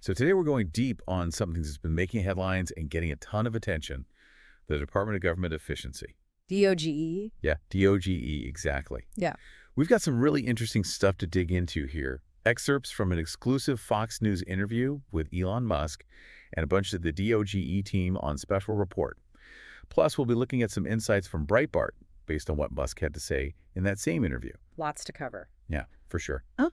So today we're going deep on something that's been making headlines and getting a ton of attention, the Department of Government Efficiency. DOGE? Yeah, DOGE, exactly. Yeah. We've got some really interesting stuff to dig into here. Excerpts from an exclusive Fox News interview with Elon Musk and a bunch of the DOGE team on special report. Plus, we'll be looking at some insights from Breitbart based on what Musk had to say in that same interview. Lots to cover. Yeah, for sure. Huh?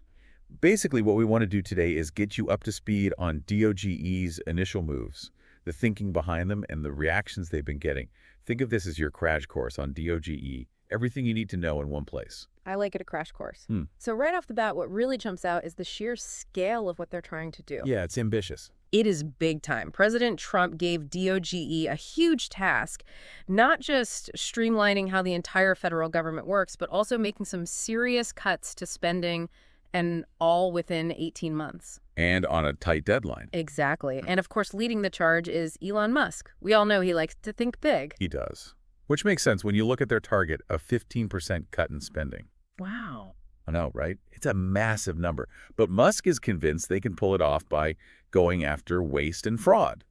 Basically, what we want to do today is get you up to speed on DOGE's initial moves, the thinking behind them, and the reactions they've been getting. Think of this as your crash course on DOGE, everything you need to know in one place. I like it a crash course. So right off the bat, what really jumps out is the sheer scale of what they're trying to do. Yeah, it's ambitious. It is big time. President Trump gave DOGE a huge task, not just streamlining how the entire federal government works, but also making some serious cuts to spending, and all within 18 months. And on a tight deadline. Exactly. And of course, leading the charge is Elon Musk. We all know he likes to think big. He does. Which makes sense when you look at their target of 15% cut in spending. Wow. I know, right? It's a massive number. But Musk is convinced they can pull it off by going after waste and fraud.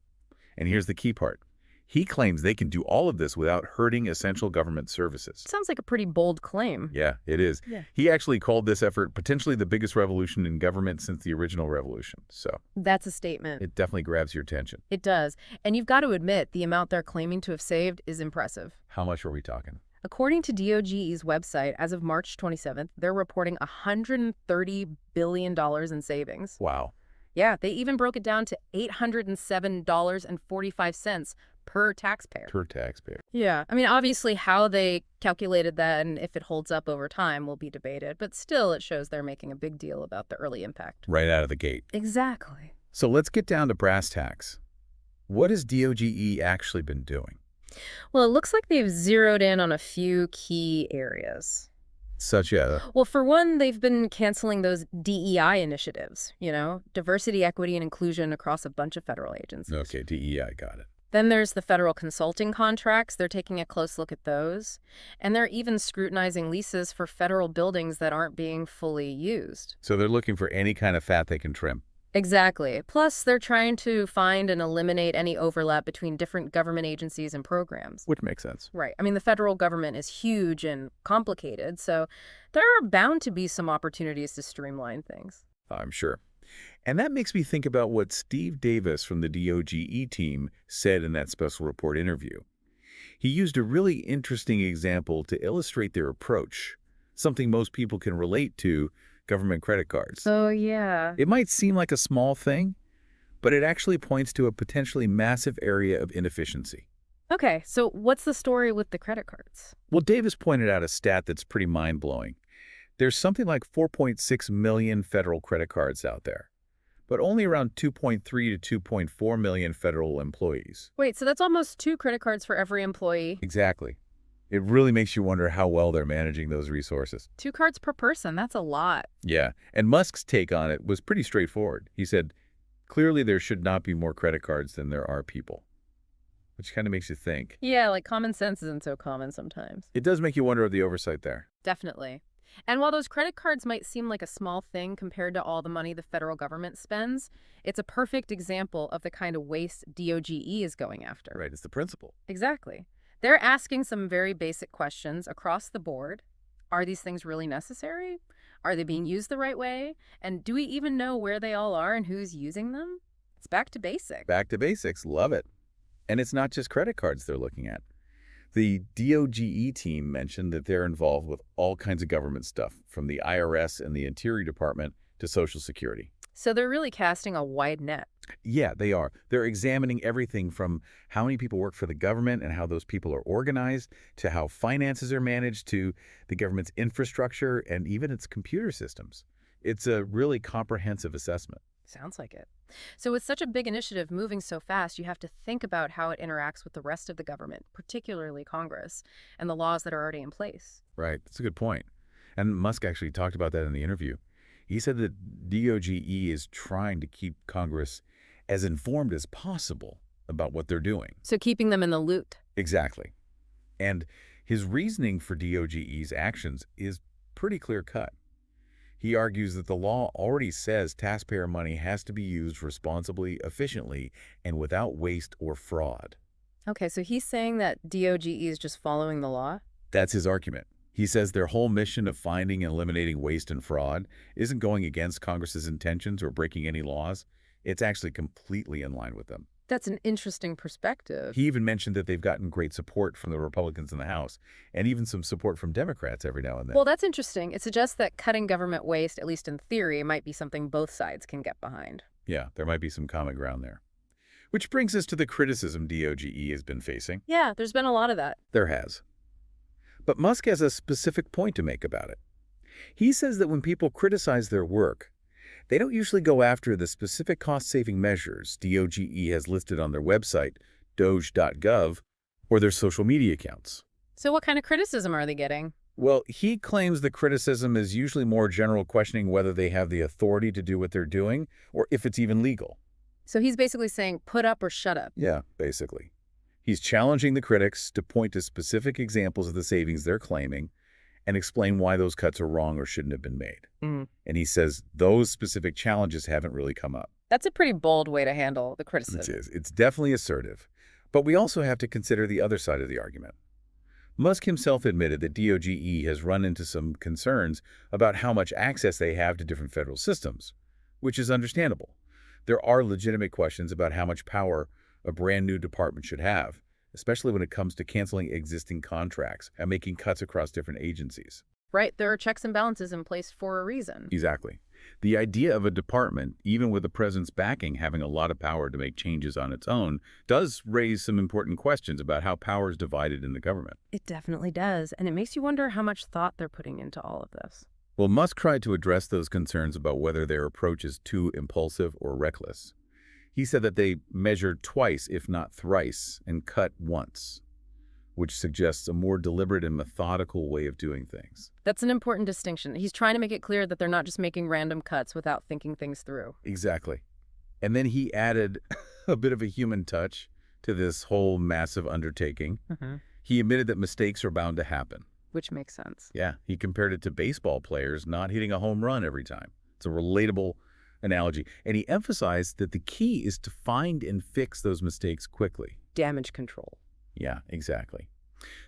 And here's the key part. He claims they can do all of this without hurting essential government services. Sounds like a pretty bold claim. Yeah, it is. Yeah. He actually called this effort potentially the biggest revolution in government since the original revolution. So That's a statement. it definitely grabs your attention. It does. And you've got to admit, the amount they're claiming to have saved is impressive. How much are we talking? According to DOGE's website, as of March 27th, they're reporting $130 billion in savings. Wow. Yeah, they even broke it down to $807.45 per taxpayer. Per taxpayer. Yeah. I mean, obviously, how they calculated that and if it holds up over time will be debated, but still it shows they're making a big deal about the early impact. Right out of the gate. Exactly. So let's get down to brass tacks. What has DOGE actually been doing? Well, it looks like they've zeroed in on a few key areas. Such as? Well, for one, they've been canceling those DEI initiatives, diversity, equity, and inclusion across a bunch of federal agencies. Okay, DEI, got it. Then there's the federal consulting contracts. They're taking a close look at those. And they're even scrutinizing leases for federal buildings that aren't being fully used. So they're looking for any kind of fat they can trim. Exactly. Plus, they're trying to find and eliminate any overlap between different government agencies and programs. Which makes sense. Right. I mean, the federal government is huge and complicated, so there are bound to be some opportunities to streamline things. I'm sure. And that makes me think about what Steve Davis from the DOGE team said in that special report interview. He used a really interesting example to illustrate their approach, something most people can relate to: government credit cards. Oh, yeah. It might seem like a small thing, but it actually points to a potentially massive area of inefficiency. Okay, so what's the story with the credit cards? Well, Davis pointed out a stat that's pretty mind-blowing. There's something like 4.6 million federal credit cards out there, but only around 2.3 to 2.4 million federal employees. Wait, so that's almost 2 credit cards for every employee? Exactly. It really makes you wonder how well they're managing those resources. 2 cards per person, that's a lot. Yeah, and Musk's take on it was pretty straightforward. He said, clearly there should not be more credit cards than there are people. Which kind of makes you think. Yeah, like common sense isn't so common sometimes. It does make you wonder of the oversight there. Definitely. And while those credit cards might seem like a small thing compared to all the money the federal government spends, it's a perfect example of the kind of waste DOGE is going after. Right, it's the principle. Exactly. They're asking some very basic questions across the board. Are these things really necessary? Are they being used the right way? And do we even know where they all are and who's using them? It's back to basics. Back to basics. Love it. And it's not just credit cards they're looking at. The DOGE team mentioned that they're involved with all kinds of government stuff, from the IRS and the Interior Department to Social Security. So they're really casting a wide net. Yeah, they are. They're examining everything from how many people work for the government and how those people are organized, to how finances are managed, to the government's infrastructure and even its computer systems. It's a really comprehensive assessment. Sounds like it. So with such a big initiative moving so fast, you have to think about how it interacts with the rest of the government, particularly Congress, and the laws that are already in place. Right. That's a good point. And Musk actually talked about that in the interview. He said that DOGE is trying to keep Congress as informed as possible about what they're doing. So keeping them in the loop. Exactly. And his reasoning for DOGE's actions is pretty clear-cut. He argues that the law already says taxpayer money has to be used responsibly, efficiently, and without waste or fraud. Okay, so he's saying that DOGE is just following the law? That's his argument. He says their whole mission of finding and eliminating waste and fraud isn't going against Congress's intentions or breaking any laws. It's actually completely in line with them. That's an interesting perspective. He even mentioned that they've gotten great support from the Republicans in the House and even some support from Democrats every now and then. Well, that's interesting. It suggests that cutting government waste, at least in theory, might be something both sides can get behind. Yeah, there might be some common ground there. Which brings us to the criticism DOGE has been facing. Yeah, there's been a lot of that. There has. But Musk has a specific point to make about it. He says that when people criticize their work, they don't usually go after the specific cost-saving measures DOGE has listed on their website, DOGE.gov, or their social media accounts. So what kind of criticism are they getting? Well, he claims the criticism is usually more general, questioning whether they have the authority to do what they're doing or if it's even legal. So he's basically saying, put up or shut up. Yeah, basically. He's challenging the critics to point to specific examples of the savings they're claiming and explain why those cuts are wrong or shouldn't have been made. And he says those specific challenges haven't really come up. That's a pretty bold way to handle the criticism. It is. It's definitely assertive. But we also have to consider the other side of the argument. Musk himself admitted that DOGE has run into some concerns about how much access they have to different federal systems, which is understandable. There are legitimate questions about how much power a brand new department should have, especially when it comes to canceling existing contracts and making cuts across different agencies. Right, there are checks and balances in place for a reason. Exactly. The idea of a department, even with the president's backing, having a lot of power to make changes on its own, does raise some important questions about how power is divided in the government. It definitely does, and it makes you wonder how much thought they're putting into all of this. Well, Musk tried to address those concerns about whether their approach is too impulsive or reckless. He said that they measured twice, if not thrice, and cut once, which suggests a more deliberate and methodical way of doing things. That's an important distinction. He's trying to make it clear that they're not just making random cuts without thinking things through. Exactly. And then he added a bit of a human touch to this whole massive undertaking. He admitted that mistakes are bound to happen. Which makes sense. Yeah, he compared it to baseball players not hitting a home run every time. It's a relatable analogy. And he emphasized that the key is to find and fix those mistakes quickly. Damage control. Yeah, exactly.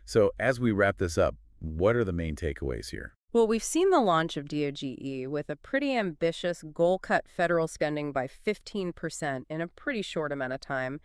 So as we wrap this up, what are the main takeaways here? Well, we've seen the launch of DOGE with a pretty ambitious goal cut federal spending by 15% in a pretty short amount of time,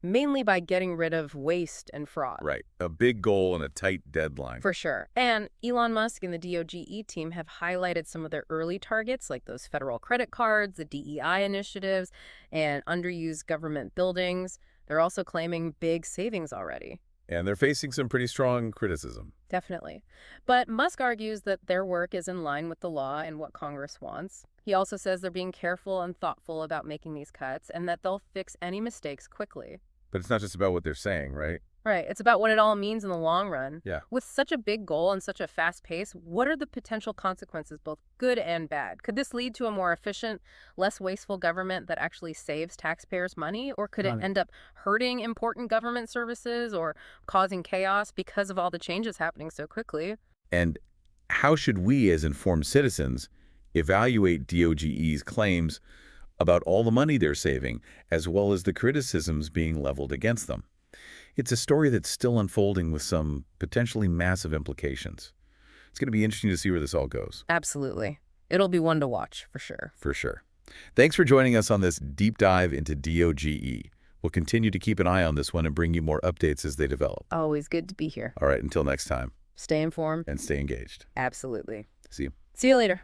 mainly by getting rid of waste and fraud. Right. A big goal and a tight deadline. For sure. And Elon Musk and the DOGE team have highlighted some of their early targets, like those federal credit cards, the DEI initiatives, and underused government buildings. They're also claiming big savings already. And they're facing some pretty strong criticism. Definitely. But Musk argues that their work is in line with the law and what Congress wants. He also says they're being careful and thoughtful about making these cuts and that they'll fix any mistakes quickly. But it's not just about what they're saying, right? Right. It's about what it all means in the long run. Yeah. With such a big goal and such a fast pace, what are the potential consequences, both good and bad? Could this lead to a more efficient, less wasteful government that actually saves taxpayers money? Or could it end up hurting important government services or causing chaos because of all the changes happening so quickly? And how should we, as informed citizens, evaluate DOGE's claims about all the money they're saving, as well as the criticisms being leveled against them? It's a story that's still unfolding with some potentially massive implications. It's going to be interesting to see where this all goes. Absolutely. It'll be one to watch, for sure. For sure. Thanks for joining us on this deep dive into DOGE. We'll continue to keep an eye on this one and bring you more updates as they develop. Always good to be here. All right, until next time. Stay informed. And stay engaged. Absolutely. See you. See you later.